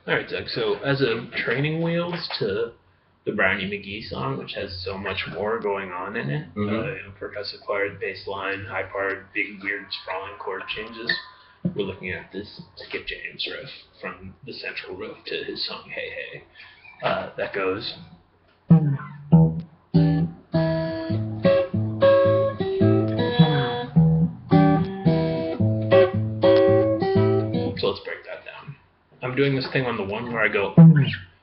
Alright, Doug, so as a training wheels to the Brownie McGee song, which has so much more going on in it, percussive part, bass line, high part, big, weird, sprawling chord changes, we're looking at this Skip James riff from the central riff to his song Hey Hey. That goes... So let's break that down. I'm doing this thing on the one where I go,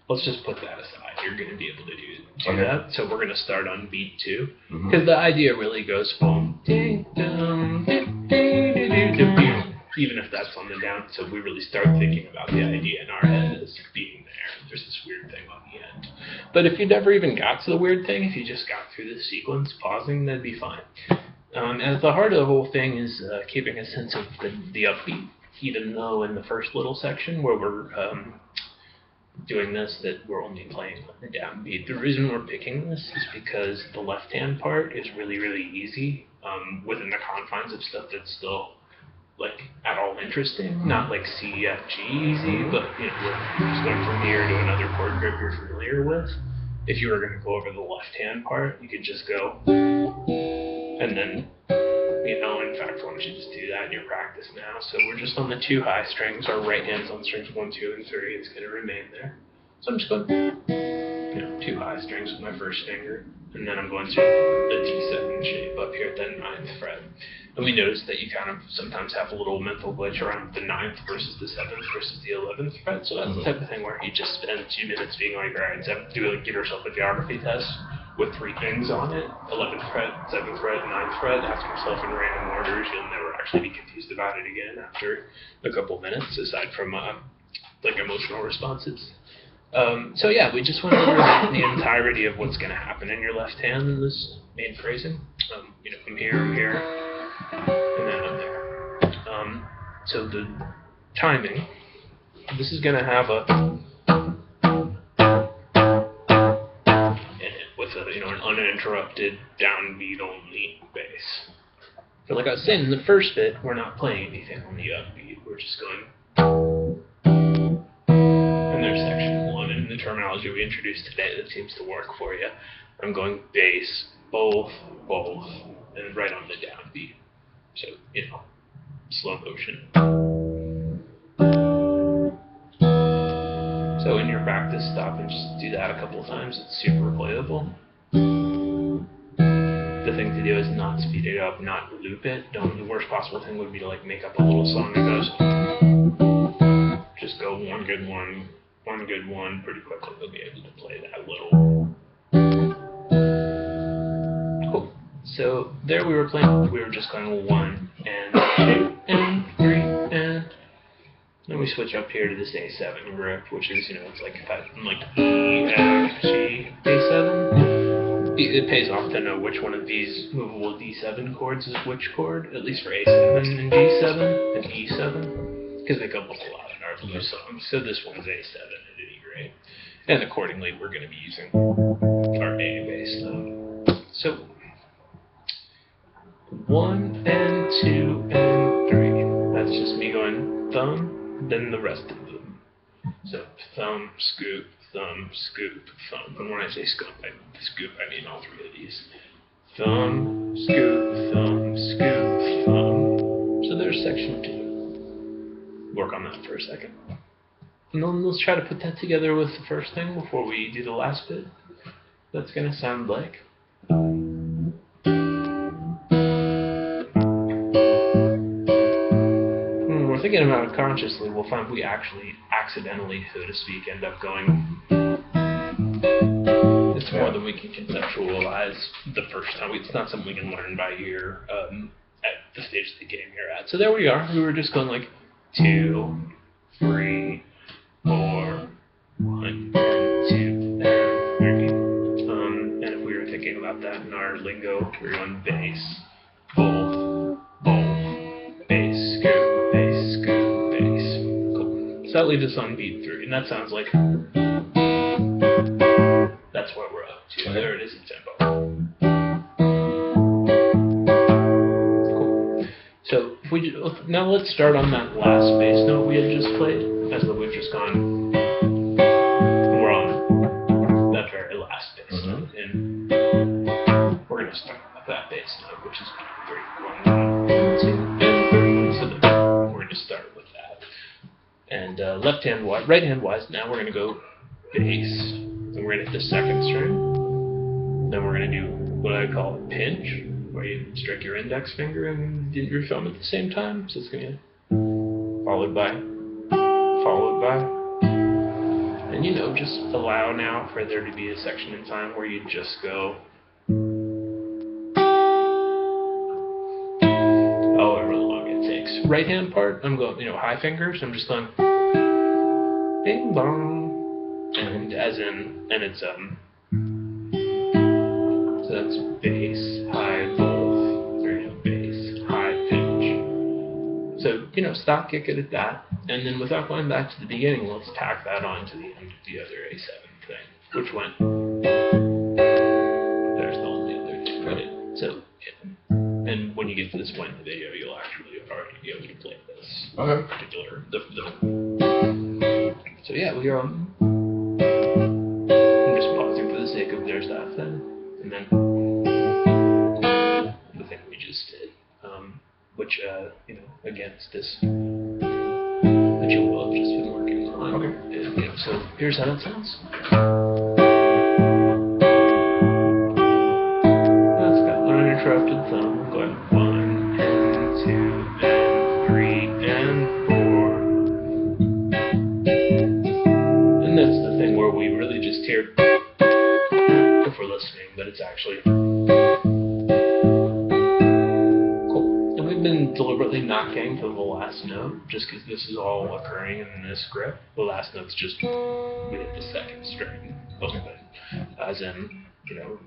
let's just put that aside. You're going to be able to do that. So we're going to start on beat 2. Because the idea really goes boom, ding, dum, ding, ding, ding, ding, ding, even if that's on the down. So we really start thinking about the idea in our head as being there. There's this weird thing on the end. But if you never even got to the weird thing, if you just got through the sequence, pausing, that'd be fine. At the heart of the whole thing is keeping a sense of the upbeat. Even though in the first little section where we're doing this, that we're only playing on the downbeat. The reason we're picking this is because the left-hand part is really, really easy within the confines of stuff that's still like at all interesting. Not like C, F, G easy, but you know, we're just going from here to another chord group you're familiar with. If you were going to go over the left-hand part, you could just go and then. You know, in fact, why don't you just do that in your practice now? So we're just on the 2 high strings. Our right hand's on strings 1, 2, and 3. It's going to remain there. So I'm just going, 2 high strings with my first finger, and then I'm going to the D7 shape up here at the 9th fret. And we notice that you kind of sometimes have a little mental glitch around the 9th versus the 7th versus the 11th fret. So that's the type of thing where you just spend 2 minutes being like, all right, give yourself a geography test with 3 things on it, 11th fret, 7th fret, 9th fret, ask yourself in random orders. You'll never actually be confused about it again after a couple minutes, aside from like emotional responses. So yeah, we just went over the entirety of what's going to happen in your left hand in this main phrasing. I'm here, and then I'm there. So the timing, this is going to have a an uninterrupted downbeat only bass. So like I was saying in the first bit, we're not playing anything on the upbeat. We're just going. And there's section 1 in the terminology we introduced today that seems to work for you. I'm going bass, both, and right on the downbeat. So, slow motion. So in your practice, stop and just do that a couple of times. It's super playable. The thing to do is not speed it up, not loop it. The worst possible thing would be to like make up a little song that goes. Just go one good one pretty quickly. You'll be able to play that little. Cool. So there we were playing. We were just going 1 and 2 and 3 and. Then we switch up here to this A7 grip, which is, it's like E, F, G, A7. It pays off to know which one of these movable D7 chords is which chord, at least for A7 and G7 and E7, because they come up a lot in our blues songs. So this one's A7 at any rate. And accordingly, we're going to be using our A bass note. So 1 and 2 and 3. That's just me going thumb. Then the rest of them. So thumb, scoop, thumb, and when I say scoop, I mean all 3 of these. Thumb, scoop, thumb, scoop, thumb. So there's section 2. Work on that for a second. And then let's try to put that together with the first thing before we do the last bit. That's going to sound like... Thinking about it consciously, we'll find we actually accidentally, so to speak, end up going. It's more than we can conceptualize the first time. It's not something we can learn by ear at the stage of the game you're at. So there we are. We were just going like 2, 3, 4, 1, and 2, and 3. And if we were thinking about that in our lingo, we were on bass, both, bass, scoop. So that leaves us on beat 3, and that sounds like that's what we're up to. Okay. There it is in tempo. Cool. So now let's start on that last bass note we had just played, as though we've just gone. And left hand wise, right hand wise, now we're going to go bass. And we're going to hit the second string. Then we're going to do what I call a pinch, where you strike your index finger and your thumb at the same time. So it's going to followed by, and you know, just allow now for there to be a section in time where you just go however long it takes. Right hand part, I'm going, you know, high fingers. I'm just going bing bong, and as in, and it's so that's bass, high, both, or you know, bass, high, pinch. So, you know, stop, kick it at that, and then without going back to the beginning, let's tack that on to the end of the other A7 thing, which went, there's the only other thing, right? So, yeah. And when you get to this point in the video, you'll actually already be able to play this particular, so yeah, we are, I'm just pausing for the sake of there's that thing, and then the thing we just did. Which, you know, against this that you will have just been working on. Okay. And, you know, so here's how it sounds. That's got uninterrupted thumb. Go ahead. 1 and 2 and 3 and 4. And that's the thing where we really just hear if we're listening, but it's actually. Been deliberately not getting to the last note just because this is all occurring in this script. The last note's just we hit the second string of it, as in, you know,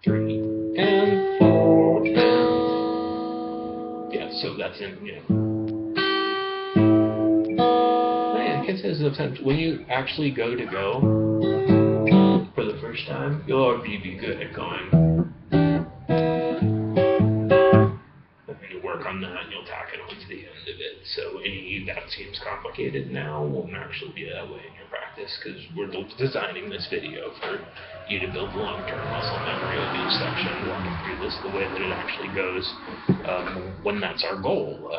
3 and 4 and yeah. So that's in, you know. Man, I can't say this enough times. When you actually go for the first time, you'll already be good at going. On that, and you'll tack it onto the end of it. So any that seems complicated now won't actually be that way in your practice, because we're designing this video for you to build long-term muscle memory of each section, walking through this the way that it actually goes when that's our goal.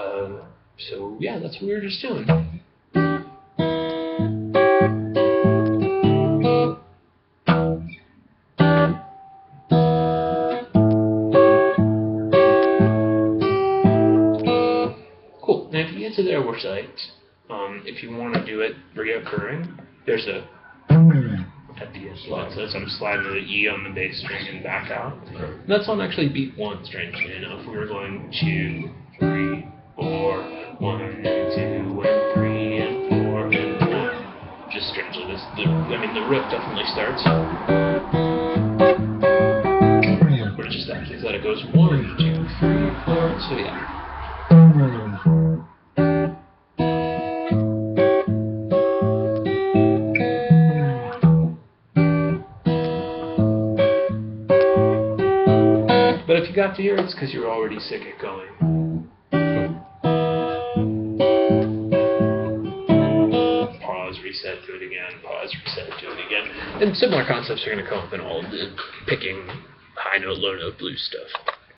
So yeah, that's what we were just doing. To their website, if you want to do it reoccurring, there's a at the end. So I'm sliding the E on the bass string and back out. And that's on actually beat 1, strangely enough. We were going 2, 3, 4, 1 and 2 and 3 and 4 and 1. Just strangely, the riff definitely starts. But it's just that it goes 1, 2, 3, 4. So yeah. But if you got to here, it's because you're already sick at going. Pause, reset, do it again. Pause, reset, do it again. And similar concepts are going to come up in all the picking high note, low note blues stuff.